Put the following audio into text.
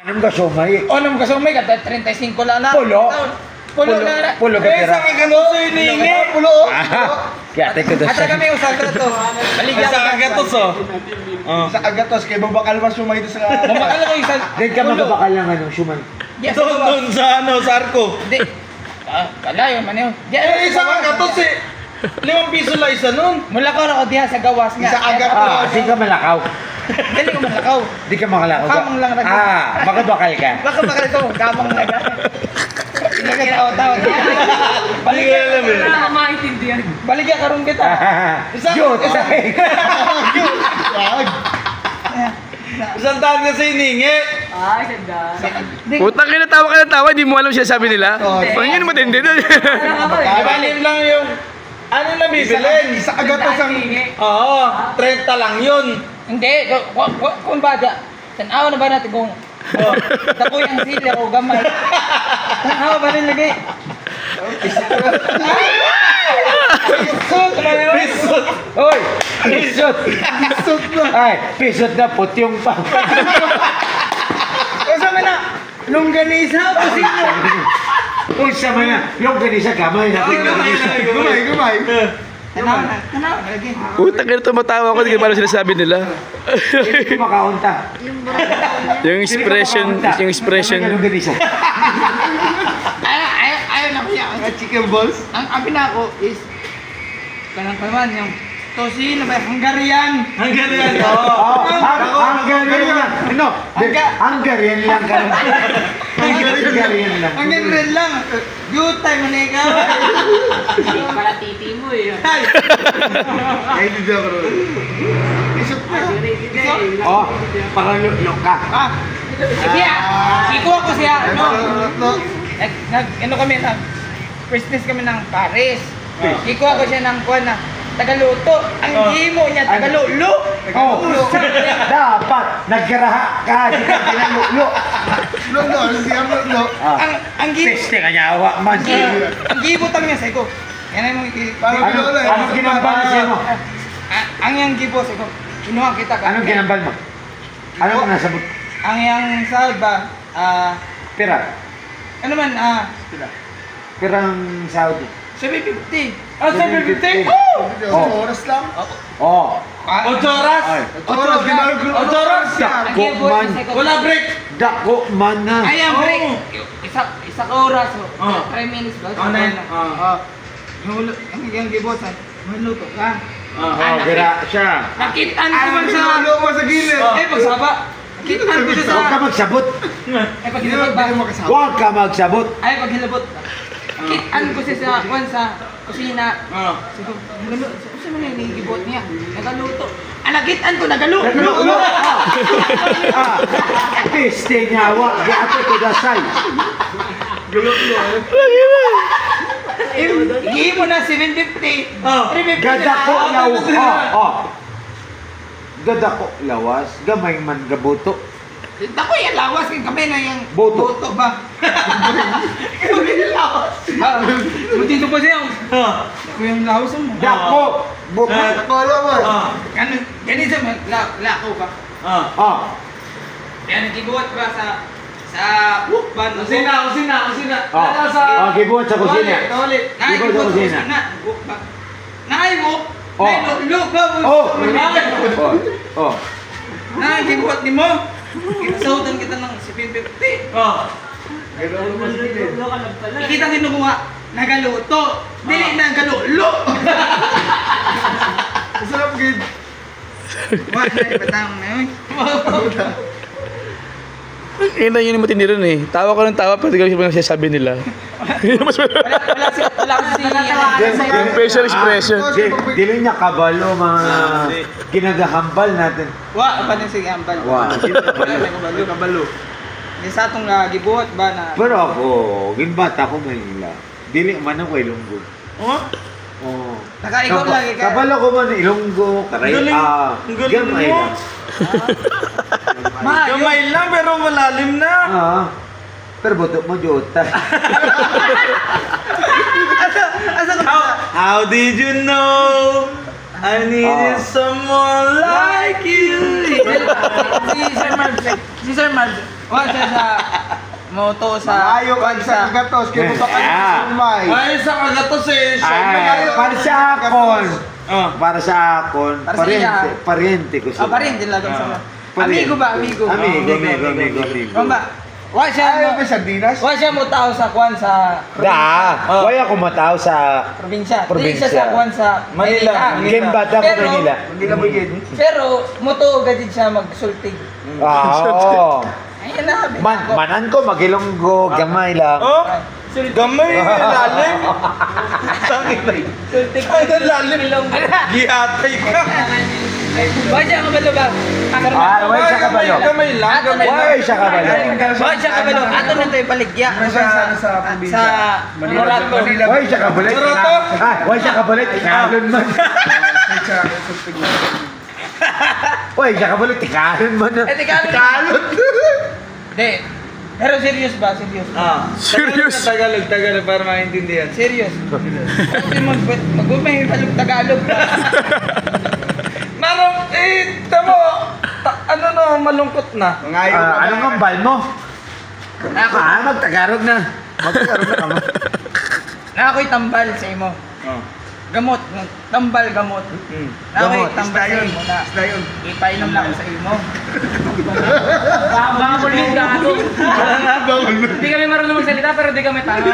Anong gasumay? O, nung kasumay ka, 35 lang na. Pulo? Pulo na. Pulo ka tira. Sa kagato sa iningi. Pulo. Kaya tayo ko doon. Ata kami usang gatos. Baligyan Sa kagatos oh. Sa agatos, kay babakal mas sumay ito sa... Mamakala ko isang... Diyan ka magpapakal ng ano, shumay. Yes, Doon sa ano, sa arko. Hindi. Kalayo man yun. Sa kagatos eh. 5 piso lang isa nun. Mula ko ako diha sa gawas nga. Sa agatos. Di ka malakaw. Dali ko malakaw. Di ka makalakaw. Kamang lang nag- Makabakal ka. Baka makalito. Kamang lang. Nagkatawa-tawa. Hindi ko alam eh. Wala ka maintindihan. Baligyan karong kita. Jut! Isang taon ka sa iningi. Ay, ganda. Putang ina, tawa ka ng tawa, hindi mo alam siya sabi nila. Parang yun matindi doon. Ibalim lang yung... Ano na bibilin? Sa agatos ang... Oo, 30 lang yun. Hindi. Kung ba dyan. Tanawa na ba natin kung... Dako yung sila o gamay. Tanawa ba rin lagi? Pisot. Oy! Pisot! Ay, pisot na putyong pa. Kasi man na. Nung ganisa, pasino. Uy, sama na. Yung ganisa gamay na. Gumay. Tanawa na. Tanawa na lagi. Putang ina, tumatawa ko, hindi ko parang sinasabi nila. Hindi ko makaunta. Yung expression, yung expression. Yung ganisa. Ayaw na ko siya. Chicken balls. Ang pinako is... Kanang kaman yung... Tosin, Hungarian. Hanggang yan. Hungarian lang. Ano? Hungarian lang ka. Hungarian lang. Hungarian lang. Good time man ikaw. Para titi mo eh. Ay, hindi ako rin. Isot na. Oh, parang lulok ka. Siya. Ikuha ko siya. No. Ano kami na... Business kami ng Paris. Ikuha ko siya ng kuwan na... Tagaluto. Ang himo niya, tagalulo. Oh, dapat nagkaraha ka. Di ka pinalulo. No. Siya no. Ang himo... Peste ka niya, awa man. Ang gibutang niya sa iko. Yan ay mong Anong ginambal na siya mo? ang yang gibo sa iko. Kinuha kita ka. Anong ginambal mo? Anong nasabot? Ang yang sahod ba? Pira. Ano man? Pirang sahod. 750. 750? Oh. Oras lang. Oh. 8 oras? Ay. Oras, ginagawa ko. 8 oras? Dako man. Wala break. Dako man na. Ay, ang break. Isa ka oras. 3 minutes ba? Ang gibo sa maluto ka. Oh, pira siya. Nakitaan ko man sa... Ano mo sa gilid? Pagsaba. Nakitaan ko siya sa... Huwag ka magsabot. Paghilabot ba? Huwag ka magsabot. Paghilabot. Nakitaan ko siya sa... Kwan sa kusina. Sabi ko, saan mo na yung gibot niya? Nagaluto. Nakitaan ko, nagaluto. Nagaluto. Piste niya, wag. Gato ko dasay. Hindi mo na 750. Gadako lawas. Gadako lawas. Gamay man gabuto. Dako yan lawas kami na yung Boto. ba? Kami yung lawas. Dito pa siya. Dako yung lawas mo. Dako. Buko. Wala mo. Ganito sa lako ba? Yan, nagkibuhat ba sa bukban? Kusina. Gibuhat sa kusina. Ulit. Gibuhat sa kusina. Bukban. Naibuk. Oh. Nailulog ba? Oh. Nakibuhat ni mo. Kinasautan kita ng 750. Ikita kinukuha. Nagaluto. Dili nagalulo. Masarap gid. Wala na patang na yun. Ina yun yung matindi rin eh. Tawa ko ng tawa, pero hindi ko yung sinasabi nila. Wala si... Yung facial expression. Dili niya kabalo mga ginagahambal natin. Wa, pa din sige ambal. Wa. Kabalo. Di sa atong gibuhat ba na... Pero ako, ginbata ko Manila. Dili man ako Ilonggo. Oh. Nakaikaw lagi ka. Kabalo ko man Ilonggo, Galing. Gamay lang. Gamay lang pero malalim na. Pero buto mo juta. How did you know I needed someone like you? Si Sir Marv. Wa siya sa moto sa Ayaw ka sa kagatos, kaya mo ba ka Yeah. sumay? Ay, sa kagatos eh. Ay, para sa akon. Oh. Para sa akon. Para sa iya. Pariente ko siya. pa rin din lang sa. Pariente. Amigo ba, amigo? Amigo. Ba? Wa siya Ayaw mo. ba sardinas? Wa siya mo tao sa kwan sa Da, wala ko mataw sa probinsya. Di Probinsya. siya sa kwan sa Manila. game bata ko Pero- Manila. Hindi na bigid. Pero moto gadid siya magsultig. Oo. Ayun na. Manan ko magilonggo gamay lang. Oh? Gamay, lalim. Tangin na. Sultig. Ay, lalim. Gihatay ka. Wa siya kabalo ba? Ah, wala siya kabalo. Gamay lang, gamay lang. Wala siya kabalo. Wa siya kabalo. Ato na to ipaligya. Sa probinsya. Morato. Wala siya kabulit. Morato? Wala siya kabulit. Ikalon man. Wala siya kabulit. Ikalon man. Eh, di kalon. Di. Pero serious ba? Serious. Serious? Tagalog para maintindihan. Serious. Kasi mag-umay Tagalog ba? Narong, tamo, ano no, malungkot na. Ngayon ka Anong kambal mo? Magtagarog na. Magtagarog na kamo. Na ako'y tambal sa imo. Oh. Gamot. Tambal gamot. Na ako'y Gamot. tambal sa imo na. Isda yun. Ipainom lang ako sa imo. Baka yung gago. Bawal mo. Hindi kami marunong magsalita pero di kami tama.